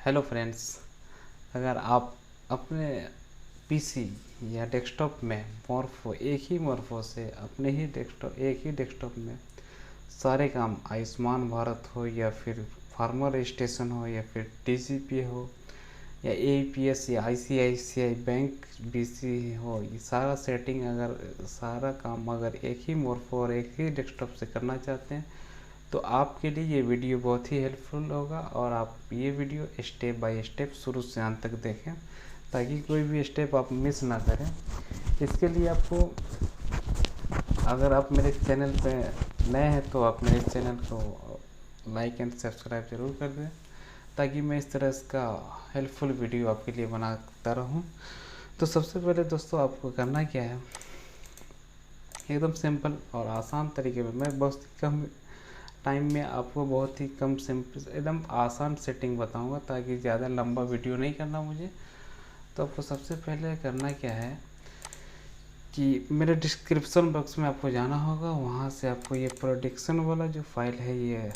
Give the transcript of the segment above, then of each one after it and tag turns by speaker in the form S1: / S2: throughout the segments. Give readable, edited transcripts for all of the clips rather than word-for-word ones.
S1: Hello friends, अगर आप अपने पीसी या डेस्कटॉप में मॉर्फो से अपने ही डेस्कटॉप में सारे काम आयुष्मान भारत हो या फिर फार्मर रजिस्ट्रेशन हो या फिर टीसीपी हो या एपीएस या आईसीआईसीआई बैंक बीसी हो, ये सारा सेटिंग सारा काम अगर एक ही मॉर्फो और एक ही डेस्कटॉप से करना चाहते हैं तो आपके लिए ये वीडियो बहुत ही हेल्पफुल होगा। और आप ये वीडियो स्टेप बाय स्टेप शुरू से अंत तक देखें ताकि कोई भी स्टेप आप मिस ना करें। इसके लिए आपको, अगर आप मेरे चैनल पे नए हैं तो आप मेरे चैनल को लाइक एंड सब्सक्राइब ज़रूर कर दें ताकि मैं इस तरह का हेल्पफुल वीडियो आपके लिए बनाता रहूं। तो सबसे पहले दोस्तों आपको करना क्या है, एकदम सिंपल और आसान तरीके में मैं बहुत ही कम टाइम में आपको बहुत ही कम सिंपल एकदम आसान सेटिंग बताऊंगा ताकि ज़्यादा लंबा वीडियो नहीं करना मुझे। तो आपको सबसे पहले करना क्या है कि मेरे डिस्क्रिप्शन बॉक्स में आपको जाना होगा, वहाँ से आपको ये प्रोडक्शन वाला जो फाइल है, ये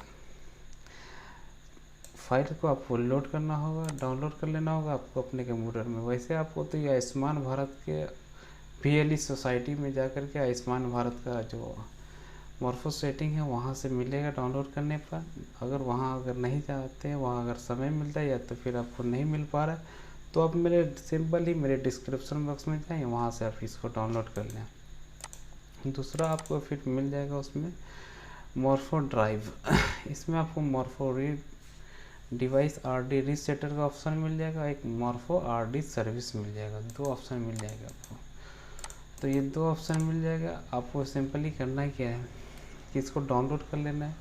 S1: फाइल को आपको लोड करना होगा, डाउनलोड कर लेना होगा आपको अपने कंप्यूटर में। वैसे आपको तो ये आयुष्मान भारत के पीएलई सोसाइटी में जा कर के आयुष्मान भारत का जो मॉर्फो सेटिंग है वहाँ से मिलेगा डाउनलोड करने पर। अगर नहीं चाहते हैं, वहाँ अगर समय मिलता है या तो फिर आपको नहीं मिल पा रहा है तो आप मेरे डिस्क्रिप्शन बॉक्स में जाएँ, वहाँ से आप इसको डाउनलोड कर लें। दूसरा आपको फिर मिल जाएगा उसमें मॉर्फो ड्राइव। इसमें आपको मॉर्फो डिवाइस आरडी रीसेटर का ऑप्शन मिल जाएगा, एक मॉर्फो आरडी सर्विस मिल जाएगा, दो ऑप्शन मिल जाएगा आपको। तो ये दो ऑप्शन मिल जाएगा। आपको सिंपली करना क्या है कि इसको डाउनलोड कर लेना है।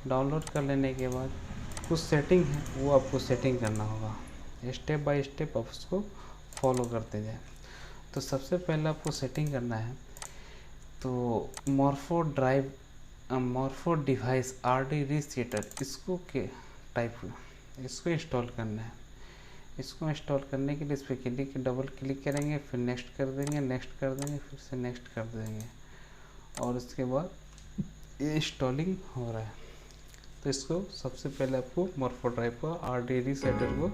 S1: डाउनलोड कर लेने के बाद कुछ सेटिंग है वो आपको सेटिंग करना होगा, स्टेप बाय स्टेप आप उसको फॉलो करते जाएं। तो सबसे पहले आपको सेटिंग करना है तो मॉर्फो डिवाइस आरडी रीसेटर इसको इंस्टॉल करना है। इसको इंस्टॉल करने के लिए इस पर डबल क्लिक करेंगे, फिर नेक्स्ट कर देंगे, फिर से नेक्स्ट कर देंगे और उसके बाद ये इंस्टॉलिंग हो रहा है। तो इसको सबसे पहले आपको मॉर्फो ड्राइव को आरडी रीसेटर को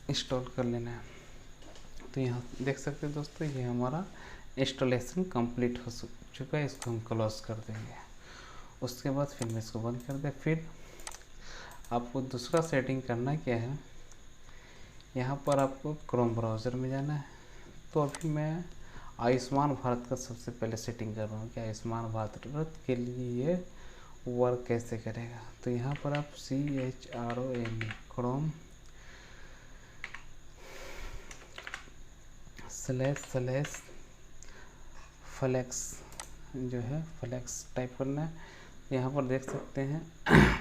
S1: इंस्टॉल कर लेना है। तो यहाँ देख सकते हैं दोस्तों, ये हमारा इंस्टॉलेशन कंप्लीट हो चुका है। इसको हम क्लोज कर देंगे। उसके बाद फिर मैं इसको बंद कर दें। फिर आपको दूसरा सेटिंग करना क्या है, यहाँ पर आपको क्रोम ब्राउज़र में जाना है। तो अभी मैं आयुष्मान भारत का सबसे पहले सेटिंग कर रहा हूँ कि आयुष्मान भारत के लिए ये वर्क कैसे करेगा। तो यहाँ पर आप CHROM क्रोम //फ्लेक्स जो है फ्लेक्स टाइप करना है। यहाँ पर देख सकते हैं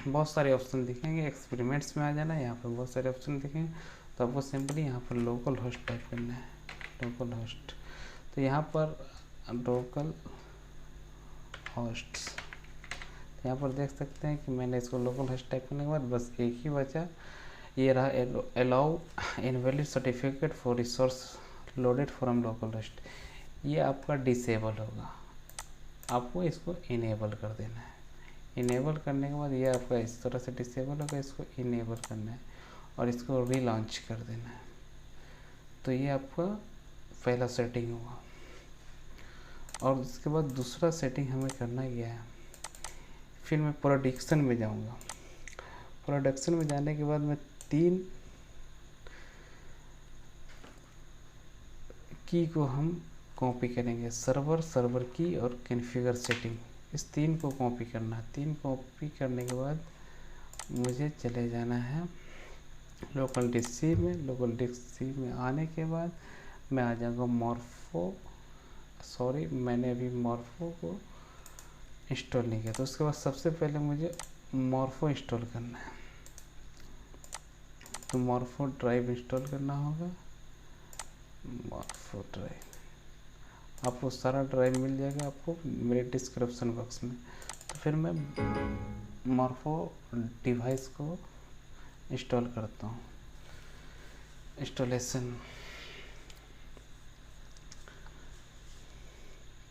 S1: बहुत सारे ऑप्शन दिखेंगे। एक्सपेरिमेंट्स में आ जाना है, यहाँ पर बहुत सारे ऑप्शन दिखेंगे। तो आपको सिंपली यहाँ पर लोकल होस्ट टाइप करना है, लोकल होस्ट। तो यहाँ पर लोकल होस्ट, यहाँ पर देख सकते हैं कि मैंने इसको लोकल होस्ट टाइप करने के बाद बस एक ही बचा, ये रहा allow invalid certificate for resource loaded from local host. ये आपका डिसेबल होगा, आपको इसको इनेबल कर देना है। इनेबल करने के बाद ये आपका इस तरह से डिसेबल होगा, इसको इनेबल करना है और इसको रीलॉन्च कर देना है। तो ये आपका पहला सेटिंग हुआ। और उसके बाद दूसरा सेटिंग हमें करना क्या है, फिर मैं प्रोडक्शन में जाऊंगा। प्रोडक्शन में जाने के बाद मैं 3 की को हम कॉपी करेंगे, सर्वर की और कॉन्फ़िगर सेटिंग। इस 3 को कॉपी करना है। 3 कॉपी करने के बाद मुझे चले जाना है लोकल डिस्क सी में। लोकल डिस्क सी में आने के बाद मैं आ जाऊँगा मैंने अभी मॉर्फो को इंस्टॉल नहीं किया। तो उसके बाद सबसे पहले मुझे मॉर्फो इंस्टॉल करना है। तो मॉर्फो ड्राइव इंस्टॉल करना होगा। मॉर्फो ड्राइव, आपको सारा ड्राइव मिल जाएगा आपको मेरे डिस्क्रिप्शन बॉक्स में। तो फिर मैं मॉर्फो डिवाइस को इंस्टॉल करता हूँ। इंस्टॉलेशन,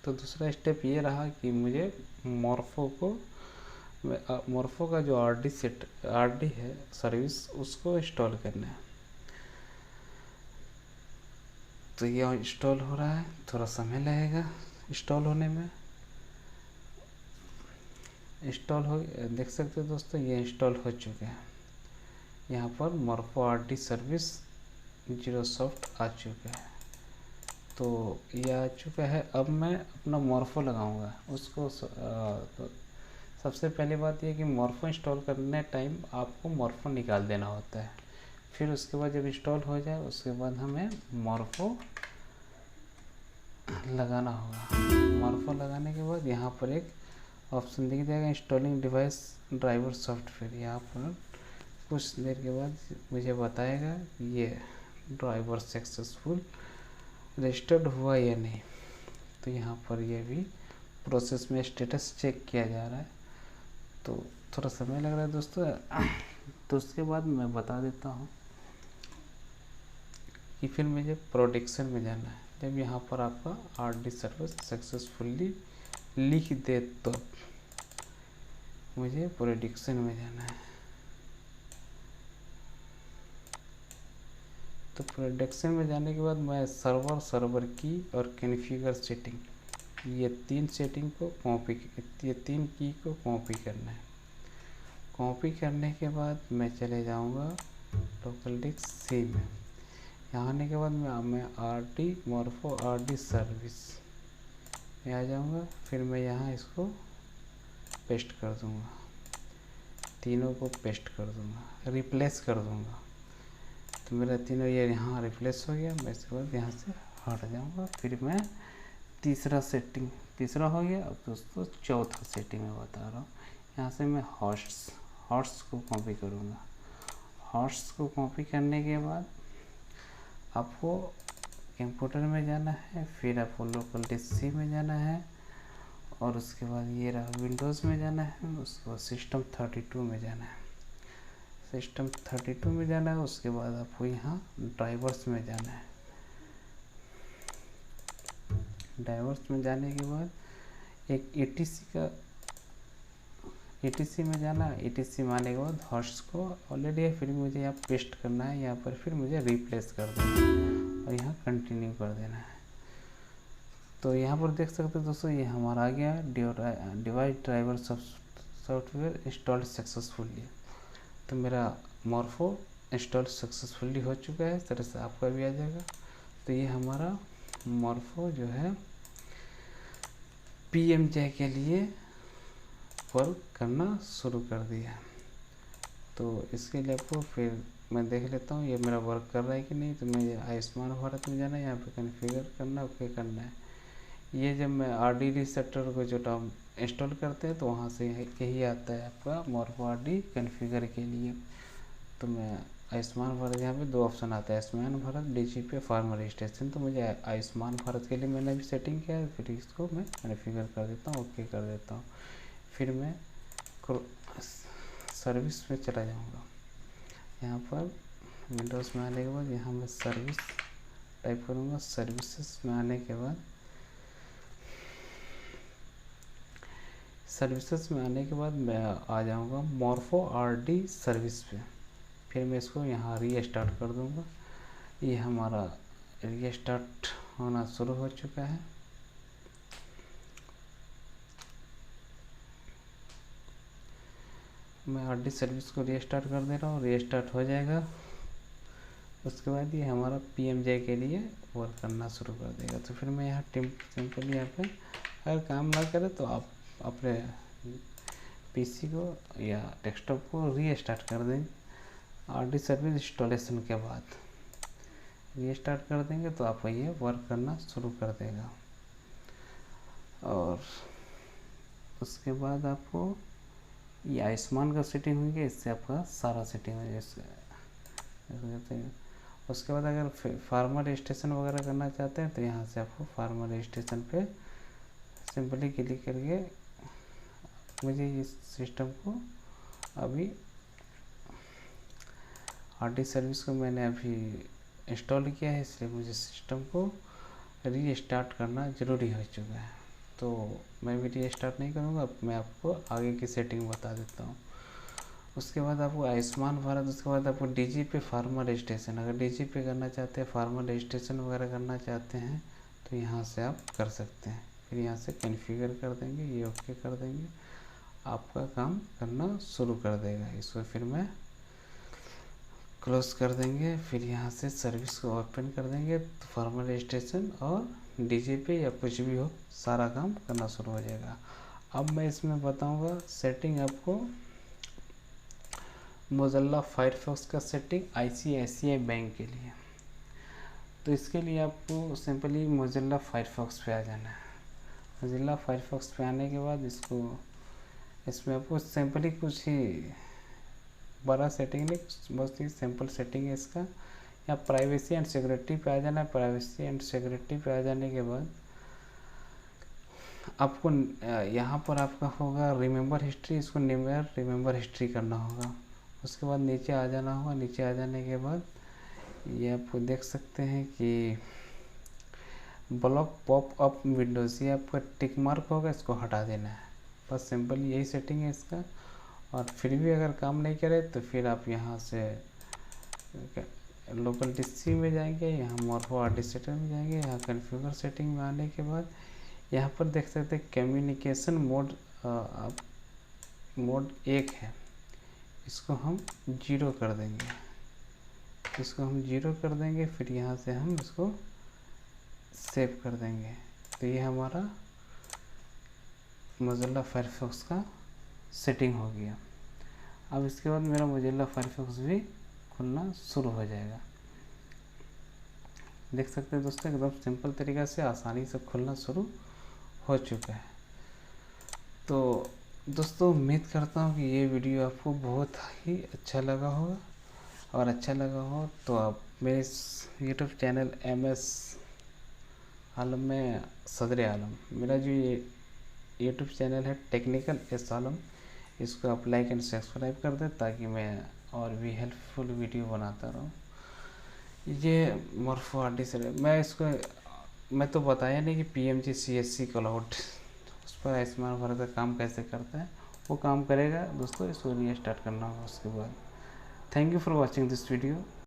S1: तो दूसरा स्टेप ये रहा कि मुझे मॉर्फो को मोरफो का जो आरडी है सर्विस, उसको इंस्टॉल करना है। तो ये इंस्टॉल हो रहा है, थोड़ा समय लगेगा इंस्टॉल होने में। इंस्टॉल हो, देख सकते हो दोस्तों, ये इंस्टॉल हो चुके हैं। यहाँ पर मोरफो आरडी सर्विस जीरोसॉफ्ट आ चुका है। तो ये आ चुका है। अब मैं अपना मोरफो लगाऊंगा उसको। तो सबसे पहली बात ये कि मोरफो इंस्टॉल करने टाइम आपको मोरफो निकाल देना होता है। फिर उसके बाद जब इंस्टॉल हो जाए उसके बाद हमें मोरफो लगाना होगा। मोरफो लगाने के बाद यहाँ पर एक ऑप्शन दिख जाएगा, इंस्टॉलिंग डिवाइस ड्राइवर सॉफ्टवेयर। यहाँ पर कुछ देर के बाद मुझे बताएगा ये ड्राइवर सक्सेसफुल रजिस्टर्ड हुआ या नहीं। तो यहाँ पर ये भी प्रोसेस में स्टेटस चेक किया जा रहा है, तो थोड़ा समय लग रहा है दोस्तों। तो उसके बाद मैं बता देता हूँ कि फिर मुझे प्रोडक्शन में जाना है। जब यहाँ पर आपका आरडी सर्विस सक्सेसफुली लिख दे तो मुझे प्रोडक्शन में जाना है। तो प्रोडक्शन में जाने के बाद मैं सर्वर की और कॉन्फ़िगर सेटिंग, ये तीन सेटिंग को ये तीन की को कॉपी करना है। कॉपी करने के बाद मैं चले जाऊंगा लोकल डिस्क सी में। यहाँ आने के बाद मैं आरडी मोरफो आरडी सर्विस में आ जाऊंगा। फिर मैं यहाँ इसको पेस्ट कर दूंगा, तीनों को पेस्ट कर दूंगा, रिप्लेस कर दूंगा। तो मेरा तीनों ये यहाँ रिप्लेस हो गया। मैं इसके बाद यहाँ से हट जाऊँगा। फिर मैं तीसरा हो गया। अब दोस्तों चौथा सेटिंग मैं बता रहा हूँ। यहाँ से मैं हॉट्स को कॉपी करूँगा। हॉट्स को कॉपी करने के बाद आपको कंप्यूटर में जाना है, फिर आपको लोकल डिस्क सी में जाना है, और उसके बाद ये रहा विंडोज़ में जाना है, उसके बाद सिस्टम 32 में जाना है। सिस्टम 32 में जाना है। उसके बाद आपको यहाँ ड्राइवर्स में जाना है। ड्राइवर्स में जाने के बाद एक ETC में जाना है। ETC में आने के बाद हॉट्स को ऑलरेडी है, फिर मुझे यहाँ पेस्ट करना है। यहाँ पर फिर मुझे रिप्लेस कर देना है और यहाँ कंटिन्यू कर देना है। तो यहाँ पर देख सकते हो दोस्तों, ये हमारा आ गया device driver software installed successfully. तो मेरा मोरफो इंस्टॉल सक्सेसफुली हो चुका है। इस तरह से आपका भी आ जाएगा। तो ये हमारा मोरफो जो है PMJ के लिए वर्क करना शुरू कर दिया। तो इसके लिए आपको फिर मैं देख लेता हूँ ये मेरा वर्क कर रहा है कि नहीं। तो मुझे आयुष्मान भारत में जाना है, यहाँ पे कॉन्फ़िगर करना, ओके करना है। ये जब मैं आरडी रिसेप्टर को जो टर्म इंस्टॉल करते हैं तो वहाँ से यही आता है आपका मोरफो आरडी कॉन्फ़िगर के लिए। तो मैं आयुष्मान भारत, यहाँ पे दो ऑप्शन आता है, Ayushman Bharat DGP farmer registration. तो मुझे आयुष्मान भारत के लिए मैंने भी सेटिंग किया है। फिर इसको मैं कॉन्फ़िगर कर देता हूँ, ओके कर देता हूँ। फिर मैं सर्विस में चला जाऊँगा। यहाँ पर विंडोज़ में आने के बाद यहाँ मैं सर्विस टाइप करूँगा। सर्विसेज में आने के बाद मैं आ जाऊँगा मोरफो आरडी सर्विस पे। फिर मैं इसको यहाँ रीस्टार्ट कर दूँगा। ये हमारा रीस्टार्ट होना शुरू हो चुका है। मैं आरडी सर्विस को रीस्टार्ट कर दे रहा हूँ, रीस्टार्ट हो जाएगा। उसके बाद ये हमारा PMJ के लिए वर्क करना शुरू कर देगा। तो फिर मैं यहाँ सिंपली यहाँ पे अगर काम ना करे तो आप अपने PC को या डेस्कटॉप को रीस्टार्ट कर देंगे। आरडी सर्विस इंस्टॉलेशन के बाद रीस्टार्ट कर देंगे तो आपका ये वर्क करना शुरू कर देगा। और उसके बाद आपको ये आयुष्मान का सेटिंग होंगे, इससे आपका सारा सेटिंग हो जाएगा। उसके बाद अगर फार्मर रजिस्ट्रेशन वगैरह करना चाहते हैं तो यहाँ से आपको फार्मर रजिस्ट्रेशन पे सिंपली क्लिक करके मुझे इस सिस्टम को अभी आरडी सर्विस को मैंने अभी इंस्टॉल किया है, इसलिए मुझे सिस्टम को रीस्टार्ट करना ज़रूरी हो चुका है। तो मैं वीडियो स्टार्ट नहीं करूँगा, अब मैं आपको आगे की सेटिंग बता देता हूँ। उसके बाद आपको आयुष्मान भारत, उसके बाद आपको डीजी पे फार्मर रजिस्ट्रेशन, अगर डीजी पे करना चाहते हैं, फार्मर रजिस्ट्रेशन वगैरह करना चाहते हैं तो यहाँ से आप कर सकते हैं। फिर यहाँ से कॉन्फ़िगर कर देंगे, ये ओके कर देंगे, आपका काम करना शुरू कर देगा। इसको फिर मैं क्लोज कर देंगे। फिर यहाँ से सर्विस को ओपन कर देंगे, तो फार्मर रजिस्ट्रेशन और डीजी पे या कुछ भी हो सारा काम करना शुरू हो जाएगा। अब मैं इसमें बताऊँगा सेटिंग आपको मोज़िला फायरफॉक्स का सेटिंग ICICI बैंक के लिए। तो इसके लिए आपको सिंपली मोज़िला फायरफॉक्स पे आ जाना है। मोज़िला फायरफॉक्स पे आने के बाद इसमें आपको सिंपली कुछ ही बड़ा सेटिंग नहीं, बहुत ही सिंपल सेटिंग है इसका। यहाँ प्राइवेसी एंड सिक्योरिटी पे आ जाना है। प्राइवेसी एंड सिक्योरिटी पे आ जाने के बाद आपको यहाँ पर आपका होगा रिमेंबर हिस्ट्री, इसको नेवर रिमेंबर हिस्ट्री करना होगा। उसके बाद नीचे आ जाना होगा। नीचे आ जाने के बाद ये आपको देख सकते हैं कि ब्लॉक पॉप अप विंडोज़, ये आपका टिक मार्क होगा, इसको हटा देना है। बस सिंपल यही सेटिंग है इसका। और फिर भी अगर काम नहीं करे तो फिर आप यहाँ से लोकल डीसी में जाएंगे, यहाँ मोरफो एडमिनिस्ट्रेटर में जाएंगे, यहाँ कॉन्फ़िगर सेटिंग में आने के बाद यहाँ पर देख सकते हैं कम्युनिकेशन मोड, मोड 1 है, इसको हम 0 कर देंगे। इसको हम 0 कर देंगे। फिर यहाँ से हम इसको सेव कर देंगे। तो ये हमारा मोज़िला फायरफॉक्स का सेटिंग हो गया। अब इसके बाद मेरा मोज़िला फायरफॉक्स भी खुलना शुरू हो जाएगा। देख सकते हैं दोस्तों, एकदम सिंपल तरीक़ा से आसानी से खुलना शुरू हो चुका है। तो दोस्तों उम्मीद करता हूँ कि ये वीडियो आपको बहुत ही अच्छा लगा होगा, और अच्छा लगा हो तो आप मेरे यूट्यूब चैनल MS आलम में सदर आलम, मेरा जो ये यूट्यूब चैनल है टेक्निकल एस आलम, इसको आप लाइक एंड सब्सक्राइब कर दें ताकि मैं और भी हेल्पफुल वीडियो बनाता रहूँ। ये मोरफो आरडी से मैं तो बताया नहीं कि PMG CSC क्लाउड उस पर आयुष्मान भारत का काम कैसे करता है, वो काम करेगा दोस्तों। इसको रीस्टार्ट करना होगा उसके बाद। Thank you for watching this video.